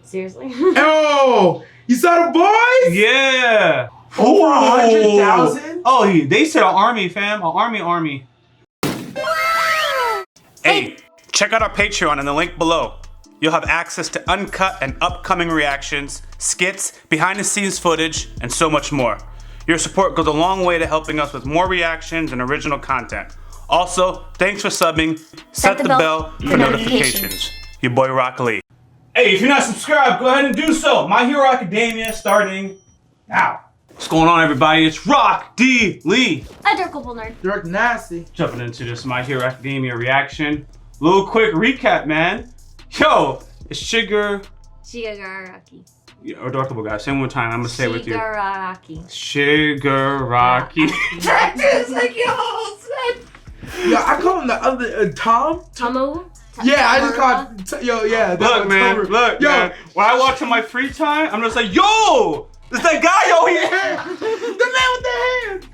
Seriously? Oh, you saw the boys? Yeah. Over 100,000? Oh, they said an army, fam. An army. Hey, check out our Patreon in the link below. You'll have access to uncut and upcoming reactions, skits, behind-the-scenes footage, and so much more. Your support goes a long way to helping us with more reactions and original content. Also, thanks for subbing. Set the bell for notifications. Your boy YaBoyRockLee. Hey, if you're not subscribed, go ahead and do so. My Hero Academia starting now. What's going on, everybody? It's Rock D. Lee. A Durkable nerd. Dirk Nasty. Jumping into this My Hero Academia reaction. Little quick recap, man. Yo, it's Shigaraki. Yeah, or Durkable guys. Say one more time. I'm gonna say it with you. Shigaraki. Shigaraki. Practice like yo, I call him the other Tom. Tomo? Yeah, I just call yo. Yeah. Look, man. Look, yo. Man. When I watch in my free time, I'm just like, yo, it's that guy, yo. The man with the hand.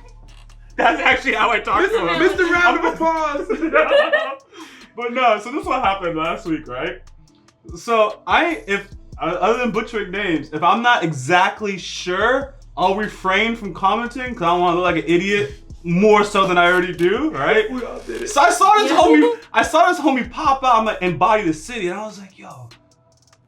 That's actually how I talk to him. Mr. Round of Applause. But no, so this is what happened last week, right? So other than butchering names, if I'm not exactly sure, I'll refrain from commenting because I don't want to look like an idiot more so than I already do, right? We all did it. So I saw this homie pop out. I'm like, embody the city, and I was like, yo,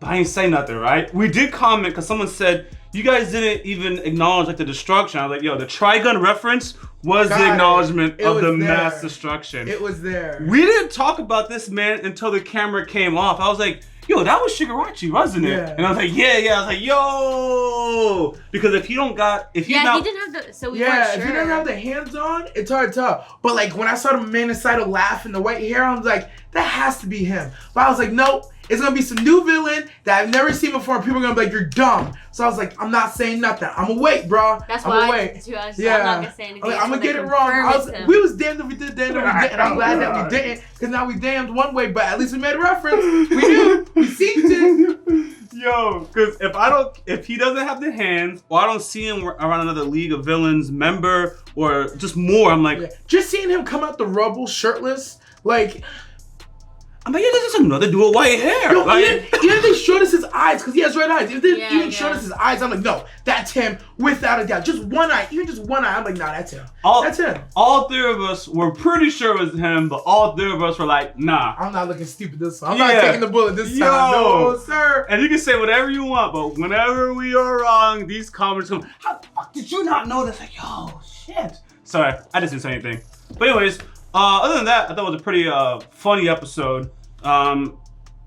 but I ain't say nothing, right? We did comment because someone said you guys didn't even acknowledge like the destruction. I was like, yo, the Trigun reference was the acknowledgement of the mass destruction. It was there. We didn't talk about this, man, until the camera came off. I was like, yo, that was Shigaraki, wasn't it? Yeah. And I was like, yeah. I was like, yo, because if you don't got, if you he didn't have the, so we weren't sure. If you don't have the hands on, it's hard to tell. But like when I saw the man inside of laughing, the white hair, I was like, that has to be him. But I was like, nope. It's gonna be some new villain that I've never seen before, and people are gonna be like, you're dumb. So I was like, I'm not saying nothing. I'm gonna wait, bro. That's I'm why gonna wait. I'm not gonna say anything. I'm gonna get it wrong. We was damned if we did, damned if we didn't. I'm glad that we didn't, because now we damned one way, but at least we made a reference. We knew. We seen it. Yo, because if he doesn't have the hands, or I don't see him around another League of Villains member, or just more, I'm like, just seeing him come out the rubble shirtless, like. I'm like, yeah, this is another dude with white hair. Yo, like, even if they showed us his eyes, because he has red eyes. If they even showed us his eyes, I'm like, no, that's him without a doubt. Just one eye, even just one eye. I'm like, nah, that's him. That's him. All three of us were pretty sure it was him, but all three of us were like, nah. I'm not looking stupid this time. I'm not taking the bullet this time. No, sir. And you can say whatever you want, but whenever we are wrong, these comments come, how the fuck did you not know this? Like, yo, shit. Sorry, I just didn't say anything. But anyways, other than that, I thought it was a pretty funny episode.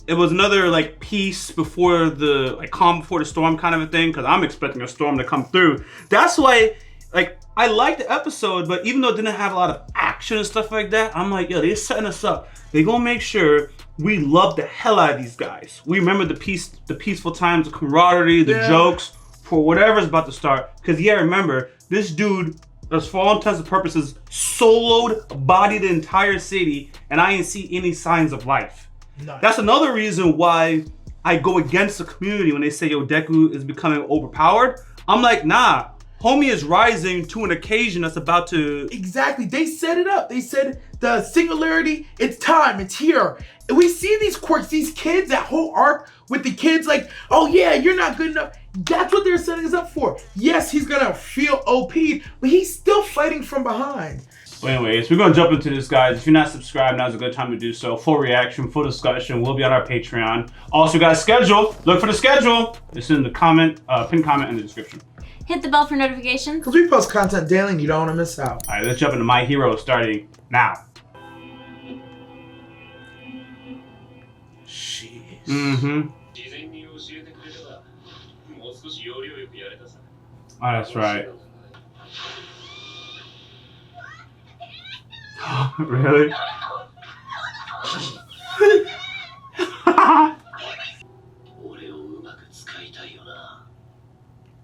It was another like piece before the calm before the storm kind of a thing, because I'm expecting a storm to come through. That's why I liked the episode, but even though it didn't have a lot of action and stuff like that, I'm like, yo, they're setting us up. They're gonna make sure we love the hell out of these guys. We remember the peaceful times, the camaraderie, the jokes for whatever's about to start. Because remember, this dude, as for all intents and purposes, soloed, bodied the entire city, and I didn't see any signs of life. Nice. That's another reason why I go against the community when they say, yo, Deku is becoming overpowered. I'm like, nah, homie is rising to an occasion that's about to... Exactly, they set it up. They said the singularity, it's time, it's here. And we see these quirks, these kids, that whole arc with the kids like, oh yeah, you're not good enough. That's what they're setting us up for. Yes, he's gonna feel OP'd, but he's still fighting from behind. Well, anyways, we're gonna jump into this, guys. If you're not subscribed, now's a good time to do so. Full reaction, full discussion will be on our Patreon. Also, guys, schedule. Look for the schedule. It's in the comment, pinned comment in the description. Hit the bell for notifications. Because we post content daily and you don't want to miss out. All right, let's jump into My Hero starting now. Jeez. Mm-hmm. Oh, that's right. Really?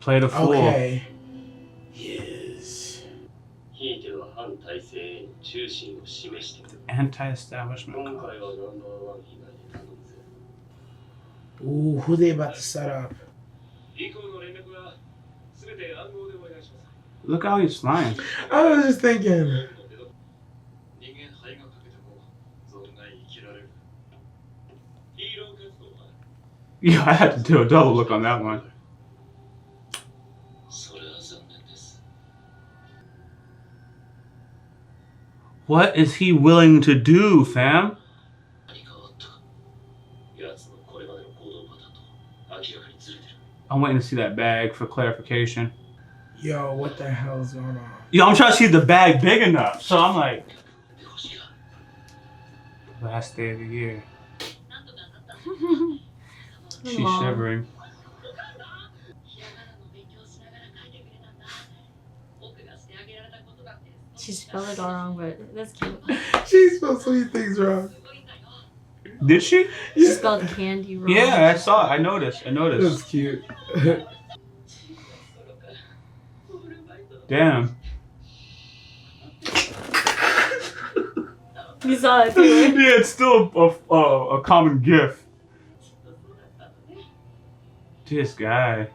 Play the fool. Okay. Yes. Anti-establishment. Ooh, who they about to set up? Look how he's flying. I was just thinking. Yeah, I had to do a double look on that one. What is he willing to do, fam? I'm waiting to see that bag for clarification. Yo, what the hell is going on? Yo, I'm trying to see the bag big enough. So I'm like, last day of the year. She's shivering. She spelled it all wrong, but that's cute. She spelled so many things wrong. Did she? She spelled candy wrong. Yeah, I saw it. I noticed. That's cute. Damn. You saw it too. Yeah, it's still a common gif. This guy.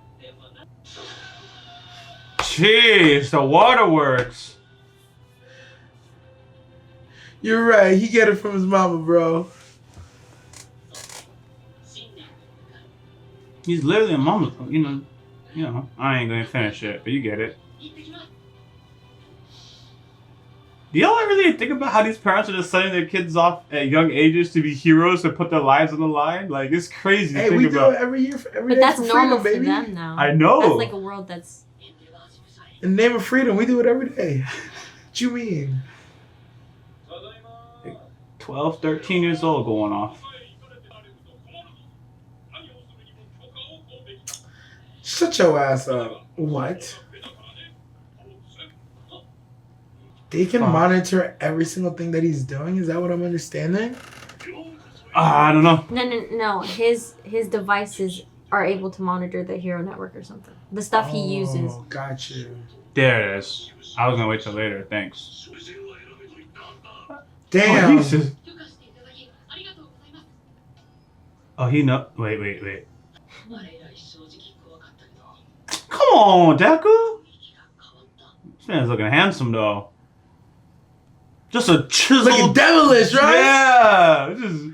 Jeez, the waterworks. You're right. He get it from his mama, bro. He's literally a mama. You know. I ain't gonna finish it, but you get it. Do y'all really think about how these parents are just sending their kids off at young ages to be heroes to put their lives on the line? Like, it's crazy to think we about. do it every year for every But day that's for normal freedom, for baby. them now. I know. That's like a world that's... In the name of freedom, we do it every day. What you mean? 12, 13 years old going off. Shut your ass up. What? They can monitor every single thing that he's doing? Is that what I'm understanding? I don't know. No. His devices are able to monitor the Hero Network or something. The stuff he uses. Oh, got you. There it is. I was gonna wait till later. Thanks. Damn. Oh, Jesus. Oh, he know. Wait. Come on, Deku. This man's looking handsome though. Just a chiseled. Looking devilish, right? Yeah. Just.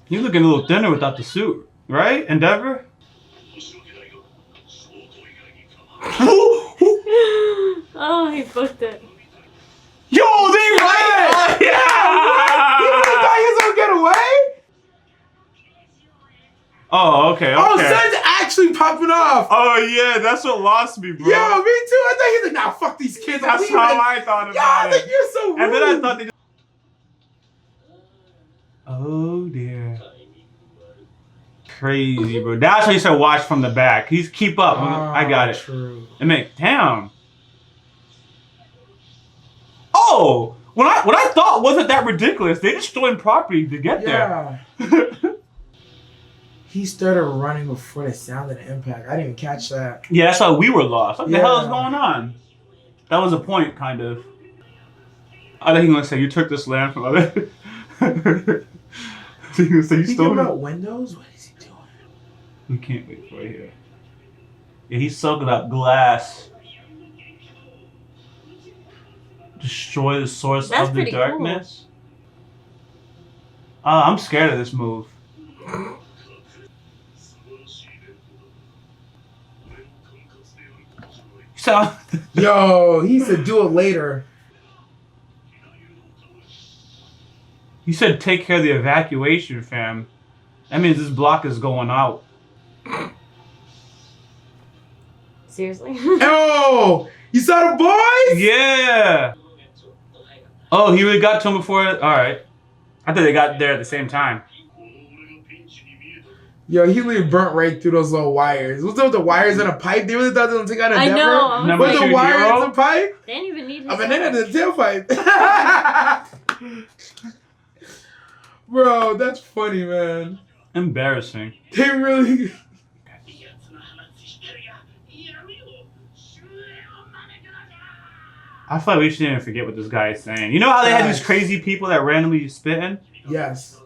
You looking a little thinner without the suit, right, Endeavor? Oh, he booked it. Yo, they right! Yeah! You really thought he was gonna get away? Oh, okay. Oh, Sun's actually popping off. Oh, yeah, that's what lost me, bro. Yo, me too. I thought he was like, nah, fuck these kids. I'm That's leaving. how I thought Yo, about like, it. you're so rude. And then I thought they just... Oh, dear. Crazy, bro. That's why you said watch from the back. He's keep up. I got it. True. And man, damn. Oh, what I thought wasn't that ridiculous. They just stolen property to get there. He started running before the sound of the impact. I didn't even catch that. Yeah, that's how we were lost. What the hell is going on? That was a point, kind of. I think he was gonna say you took this land from other. So you stole it. About windows? What is he doing? We can't wait for it here. Yeah, he's soaking up glass. Destroy the source of the darkness. Cool. I'm scared of this move. So, yo, he said do it later. You said take care of the evacuation, fam. That means this block is going out. Seriously? Oh, you saw the boys? Yeah. Oh, he really got to him before. All right. I thought they got there at the same time. Yo, he really burnt right through those little wires. What's up with the wires in a pipe? They really thought they were going to take out a I know. Number with the two wires hero? in the pipe? They didn't even need his I mean, they had the tailpipe. Bro, that's funny, man. Embarrassing. They really... I feel like we shouldn't even forget what this guy is saying. You know how they had these crazy people that randomly spitting? Yes.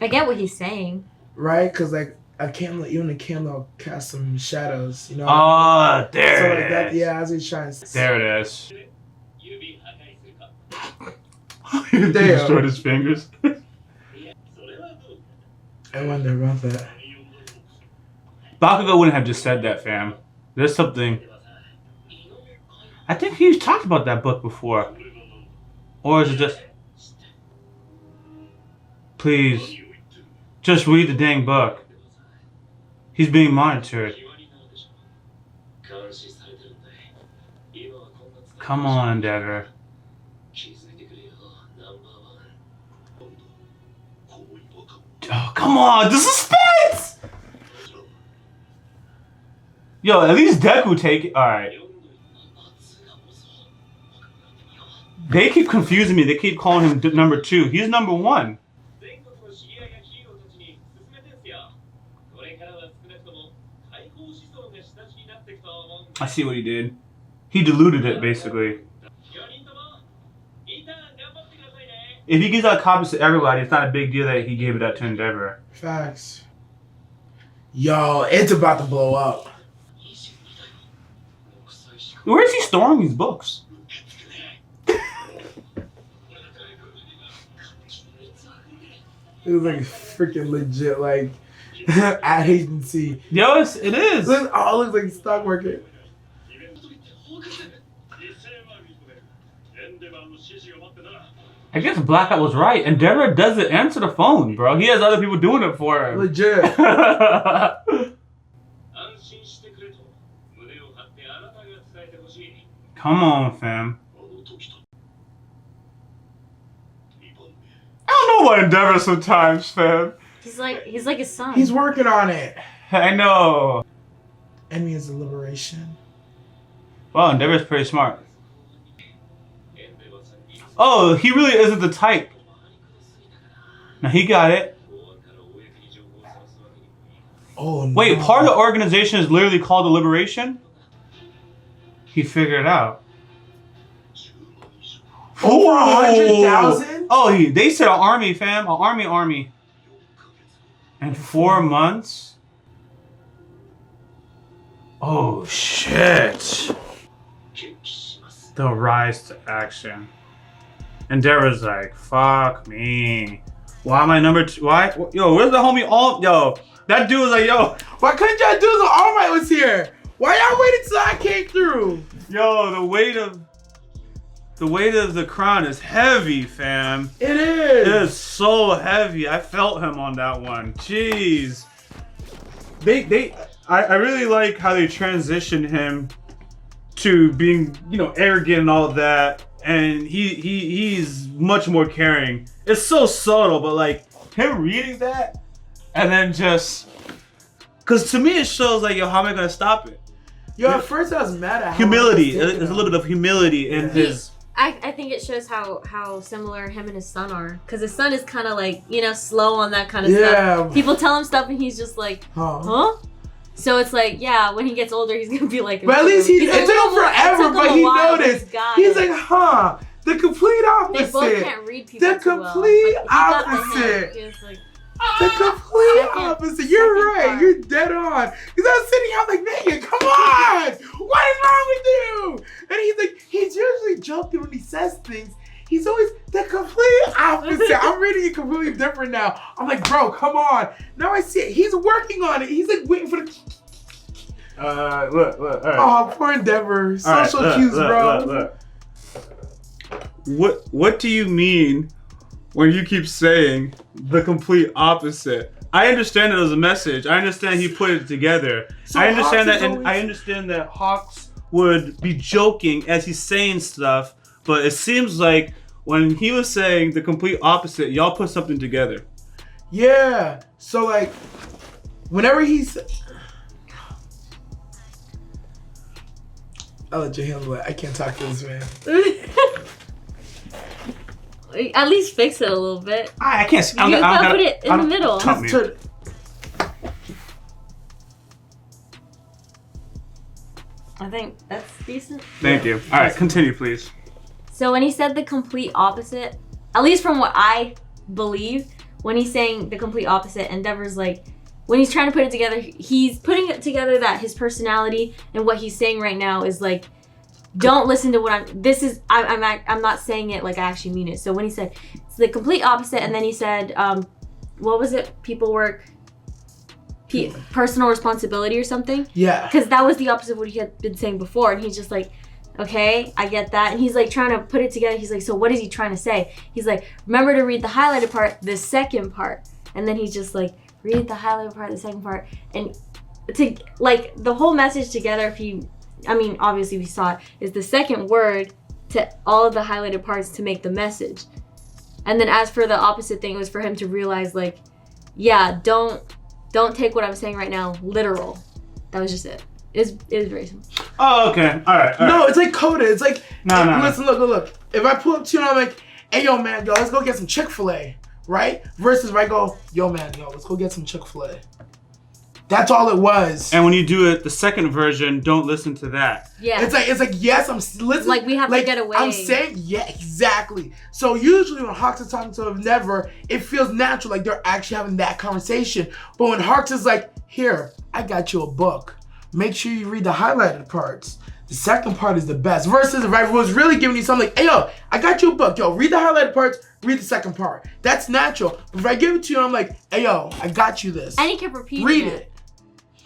I get what he's saying. Right? Because, like, a candle, even a candle casts some shadows, you know? Oh, there so, it like, is. that, yeah, as he's trying to... There it is. He destroyed his fingers. I wonder about that. Bakugo wouldn't have just said that, fam. There's something. I think he's talked about that book before. Or is it just... Please. Just read the dang book. He's being monitored. Come on, Endeavor. Oh, come on, the suspense! Yo, at least Deku take it. Alright. They keep confusing me. They keep calling him number 2. He's number 1. I see what he did. He diluted it, basically. If he gives out copies to everybody, it's not a big deal that he gave it out to Endeavor. Facts. Yo, it's about to blow up. Where is he storing these books? It was like freaking legit, like ad agency. Yo, it is. Look, oh, it looks like stock market. I guess Blackout was right. Endeavor doesn't answer the phone, bro. He has other people doing it for him. Legit. Come on, fam. I don't know about Endeavor sometimes, fam. He's like his son. He's working on it. I know. Enemy is the liberation. Well, Endeavor's pretty smart. Oh, he really isn't the type. Now he got it. Oh no. Wait, part of the organization is literally called the Liberation? He figured it out. Over 100,000? Oh, they said an army, fam. An army. In 4 months? Oh, shit. The rise to action. Endeavor's like, fuck me. Why am I number 2? Why? Yo, where's the homie all? Yo, that dude was like, yo. Why couldn't y'all do this when All Might was here? Why y'all waited till I came through? Yo, the weight of the crown is heavy, fam. It is. It is so heavy. I felt him on that one. Jeez. I really like how they transitioned him to being, arrogant and all of that. And he's much more caring. It's so subtle, but like him reading that and then just, cause to me it shows like, yo, how am I gonna stop it? Yo, at first I was mad at humility. There's a little bit of humility in his. I think it shows how similar him and his son are. Because his son is kind of like, slow on that kind of stuff. People tell him stuff and he's just like, huh? So it's like, yeah, when he gets older, he's going to be like... But at least it took him forever, but he noticed. He's like, huh, the complete opposite. They both can't read people The complete opposite. The complete opposite. You're right. You're dead on. Because I was sitting here, I'm like, Megan, come on. What is wrong with you? And he's like, he's usually joking when he says things. He's always the complete opposite. I'm reading it completely different now. I'm like, bro, come on. Now I see it. He's working on it. He's like waiting for the... Look. All right. Oh, poor Endeavor. Social cues, bro. Look. What do you mean when you keep saying the complete opposite? I understand it was a message. I understand he put it together. So I understand Hawks that, and I understand that Hawks would be joking as he's saying stuff, but it seems like when he was saying the complete opposite, y'all put something together. Yeah. So like, whenever he's... I'll let you handle it. I can't talk to this man. At least fix it a little bit. I can't see. You gotta put it in the middle. I think that's decent. Thank you. All right, continue, please. So when he said the complete opposite, at least from what I believe, when he's saying the complete opposite, Endeavor's like, when he's trying to put it together, he's putting it together that his personality and what he's saying right now is like don't listen to what I'm not saying it like I actually mean it. So when he said it's the complete opposite, and then he said, what was it? People work, personal responsibility or something. Yeah. Because that was the opposite of what he had been saying before, and he's just like, okay, I get that. And he's like trying to put it together. He's like, so what is he trying to say? He's like, remember to read the highlighted part, the second part. And then he's just like, read the highlighted part, the second part. And to like the whole message together, obviously we saw it, is the second word to all of the highlighted parts to make the message. And then as for the opposite thing, it was for him to realize like, yeah, don't take what I'm saying right now literal. That was just it. It was very simple. Oh, okay. All right. No, it's like coded. It's like, no. Listen, look. If I pull up to you and I'm like, hey, yo, man, let's go get some Chick-fil-A, right? Versus if I go, yo, man, let's go get some Chick-fil-A. That's all it was. And when you do it, the second version, don't listen to that. Yeah. It's like yes, I'm listening. Like we have to get away. I'm saying, yeah, exactly. So usually when Hawks is talking to Never, it feels natural, like they're actually having that conversation. But when Hawks is like, here, I got you a book. Make sure you read the highlighted parts. The second part is the best. Versus if I was really giving you something like, hey, yo, I got you a book. Yo, read the highlighted parts, read the second part. That's natural. But if I give it to you, I'm like, hey, yo, I got you this. And he kept repeating read it.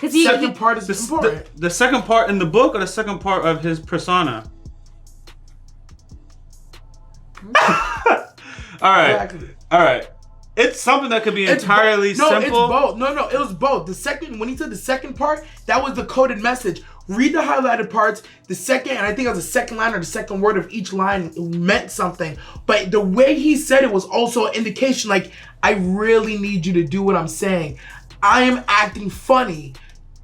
The second part is important. The second part in the book or the second part of his persona? All right. Exactly. All right. It's something that could be entirely simple. It's both. No, it was both. When he said the second part, that was the coded message. Read the highlighted parts. The second, and I think it was the second line or the second word of each line meant something. But the way he said it was also an indication, like, I really need you to do what I'm saying. I am acting funny.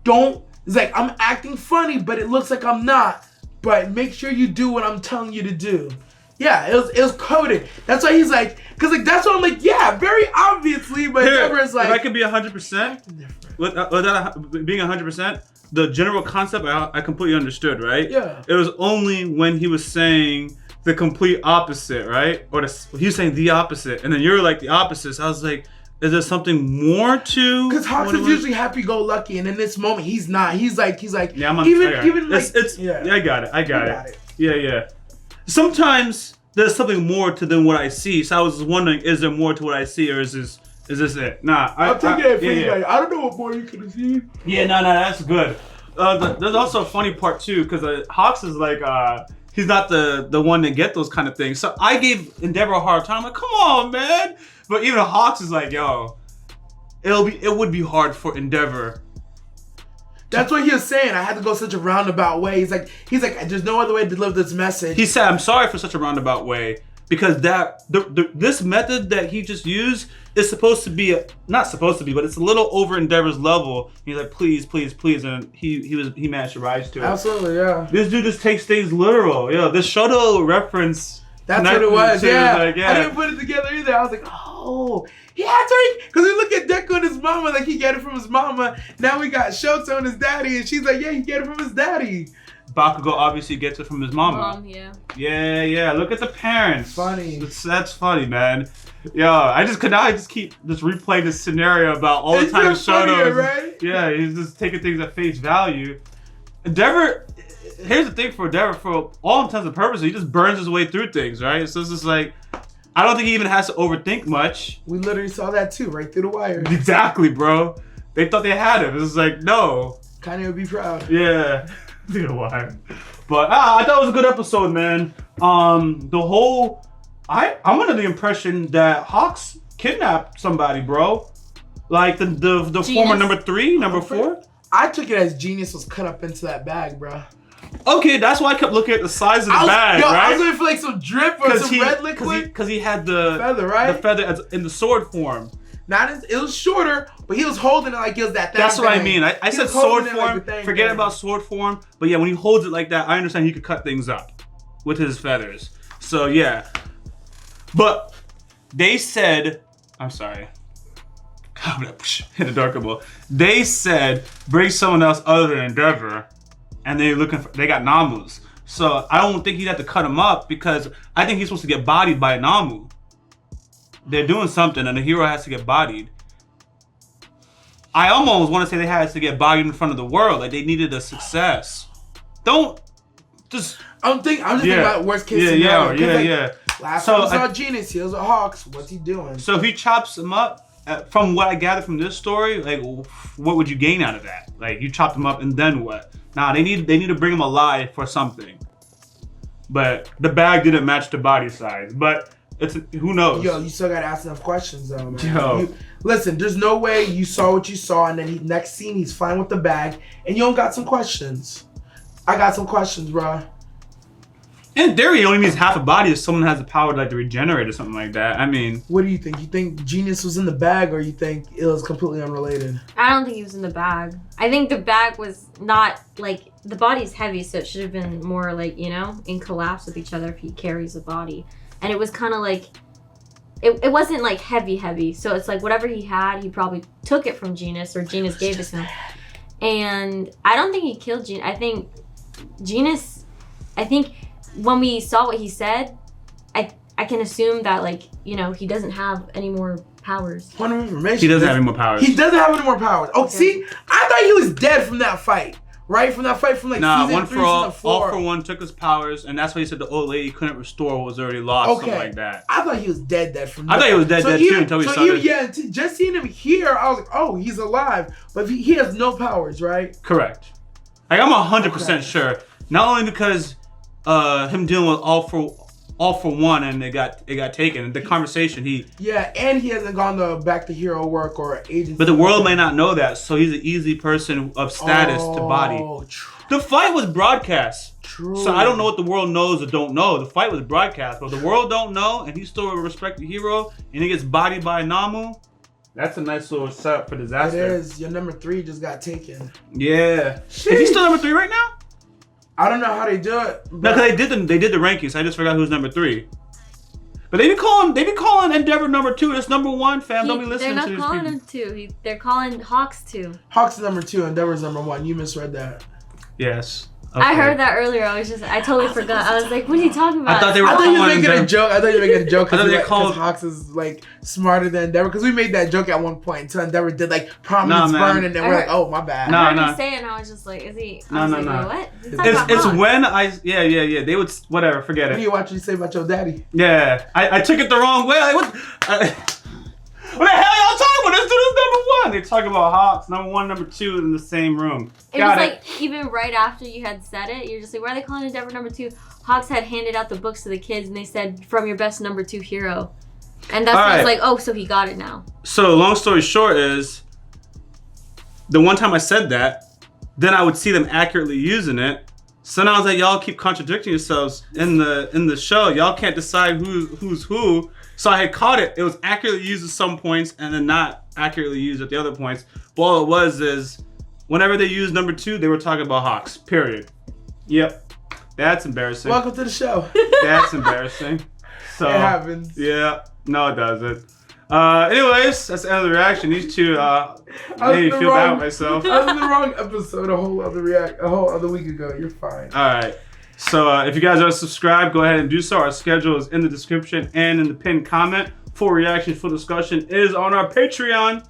It's like, I'm acting funny, but it looks like I'm not. But make sure you do what I'm telling you to do. Yeah, it was coded. That's why he's like, because like that's what I'm like, yeah, very obviously, but Never's like, if I could be 100%, without being 100%, the general concept I completely understood, right? Yeah. It was only when he was saying the complete opposite, right? Or he was saying the opposite, and then you're like the opposite. So I was like, is there something more to? Because Hawks is usually happy-go-lucky, and in this moment, he's not. He's like, yeah, I'm on even like, yeah, I got it. Yeah. Sometimes there's something more to than what I see. So I was wondering, is there more to what I see, or is this it? Nah, I'll take it for you guys. I don't know what more you could have seen. Yeah, no, that's good. There's also a funny part too, because Hawks is like, he's not the one to get those kind of things. So I gave Endeavor a hard time. I'm like, come on, man. But even Hawks is like, yo, it would be hard for Endeavor. That's what he was saying. I had to go such a roundabout way. He's like, there's no other way to deliver this message. He said, I'm sorry for such a roundabout way, because this method that he just used is supposed to be not supposed to be, but it's a little over Endeavor's level. He's like, please, and he managed to rise to it. Absolutely, yeah. This dude just takes things literal. Yeah, this Shoto reference. That's what it was. Yeah. Like, yeah. I didn't put it together either. I was like, oh. Yeah, that's right. Because we look at Deku and his mama, like he get it from his mama. Now we got Shoto and his daddy, and she's like, yeah, he get it from his daddy. Bakugo obviously gets it from his mama. Yeah. Yeah. Look at the parents. Funny. That's funny, man. Yo, I just keep replaying this scenario about all the time Shoto. Right? Yeah, he's just taking things at face value. Endeavor. Here's the thing for Endeavor, for all intents and purposes, he just burns his way through things, right? So it's just like, I don't think he even has to overthink much. We literally saw that too, right through the wire. Exactly, bro. They thought they had him. It was like, no. Kanye would be proud. Yeah, through the wire. But I thought it was a good episode, man. I'm under the impression that Hawks kidnapped somebody, bro. Like the former number 3, number 4. I took it as Genius was cut up into that bag, bro. Okay, that's why I kept looking at the size of the bag, right? I was looking for like some drip or some red liquid. Because he had the feather, right? The feather in the sword form. It was shorter, but he was holding it like it was that. That's what I mean. I said sword form. Forget about sword form. But yeah, when he holds it like that, I understand he could cut things up with his feathers. So yeah. But they said, I'm sorry. Hit a darker ball. They said bring someone else other than Endeavor. And they got Namus. So I don't think he'd have to cut him up, because I think he's supposed to get bodied by a Namu. They're doing something and the hero has to get bodied. I almost want to say they had to get bodied in front of the world. Like they needed a success. Don't I'm just thinking about worst case scenario. Yeah. Last time I saw Genius, he was with Hawks. What's he doing? So if he chops him up, from what I gathered from this story, like, what would you gain out of that? Like, you chopped him up and then what? Nah, they need to bring him alive for something. But the bag didn't match the body size. But who knows? Yo, you still gotta ask enough questions though, man. Listen, there's no way you saw what you saw and then next scene he's fine with the bag and you don't got some questions. I got some questions, bro. In theory, he only needs half a body if someone has the power to regenerate or something like that. I mean, what do you think? You think Genius was in the bag, or you think it was completely unrelated? I don't think he was in the bag. I think the bag was not like the body's heavy, so it should have been more like in collapse with each other if he carries a body, and it was kind of like it wasn't like heavy. So it's like whatever he had, he probably took it from Genius or Genius gave it to him. And I don't think he killed Genius. I think Genius. When we saw what he said, I can assume that he doesn't have any more powers. Point of information. He doesn't have any more powers. He doesn't have any more powers. Oh, okay. See, I thought he was dead from that fight. Right? From that fight from season 3, season 4. All for One took his powers, and that's why he said the old lady couldn't restore what was already lost, something like that. I thought he was dead from that. I thought he was dead too until we started. Just seeing him here, I was like, oh, he's alive. But he has no powers, right? Correct. Like, I'm 100% sure. Not only because him dealing with all for one and it got taken. The conversation and he hasn't gone back to hero work or agency. But the world may not know that, so he's an easy person of status to body. True. The fight was broadcast. True. So I don't know what the world knows or don't know. The fight was broadcast, but the world don't know, and he's still a respected hero, and he gets bodied by Namu. That's a nice little setup for disaster. It is. Your number 3 just got taken. Yeah. Sheesh. Is he still number 3 right now? I don't know how they do it. No, because they did the rankings. I just forgot who's number 3. But they be calling Endeavor number 2. It's number 1, fam. Don't be listening to these people. They're not calling him 2. They're calling Hawks 2. Hawks is number 2. Endeavor's number 1. You misread that. Yes. Okay. I heard that earlier. I totally forgot. I was like, what are you talking about? I thought you were making a joke. I thought you were making a joke because Hawks is smarter than Endeavor. Because we made that joke at one point until Endeavor did Prominence Burn, and then we're like, oh, my bad. I heard him say it, and I was just like, is he? No. What? It's when yeah. They would whatever. Forget it. What do you watch you say about your daddy? Yeah, I took it the wrong way. Like, what the hell y'all talking about? This dude is number 1. They talk about Hawks, number 1, number 2 in the same room. It was even right after you had said it, you're just like, why are they calling Endeavor number 2? Hawks had handed out the books to the kids and they said, from your best number 2 hero. And that's when I was like, oh, so he got it now. So long story short is, the one time I said that, then I would see them accurately using it. So now I was like, y'all keep contradicting yourselves in the show. Y'all can't decide who's who. So I had caught it. It was accurately used at some points and then not accurately used at the other points. But all it was is, whenever they used number 2, they were talking about Hawks, period. Yep. That's embarrassing. Welcome to the show. That's embarrassing. So, it happens. Yeah. No, it doesn't. Anyways, that's the end of the reaction. These two made me feel bad about myself. I was in the wrong episode a whole other week ago. You're fine. All right. So if you guys are subscribed, go ahead and do so. Our schedule is in the description and in the pinned comment. Full reaction, full discussion is on our Patreon.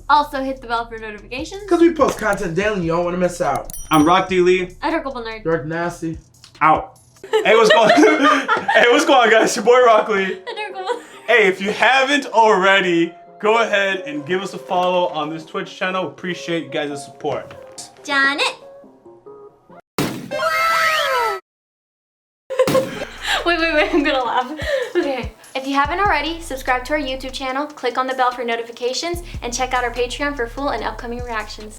Also hit the bell for notifications. Because we post content daily, you don't want to miss out. I'm RockLee. Adorable Nerd. Dark Nasty. Out. Hey, what's going on? Hey, what's going on, guys? Your boy RockLee. Adorable. Hey, if you haven't already, go ahead and give us a follow on this Twitch channel. Appreciate you guys' support. Janet. Wait, I'm gonna laugh. Okay. If you haven't already, subscribe to our YouTube channel, click on the bell for notifications, and check out our Patreon for full and upcoming reactions.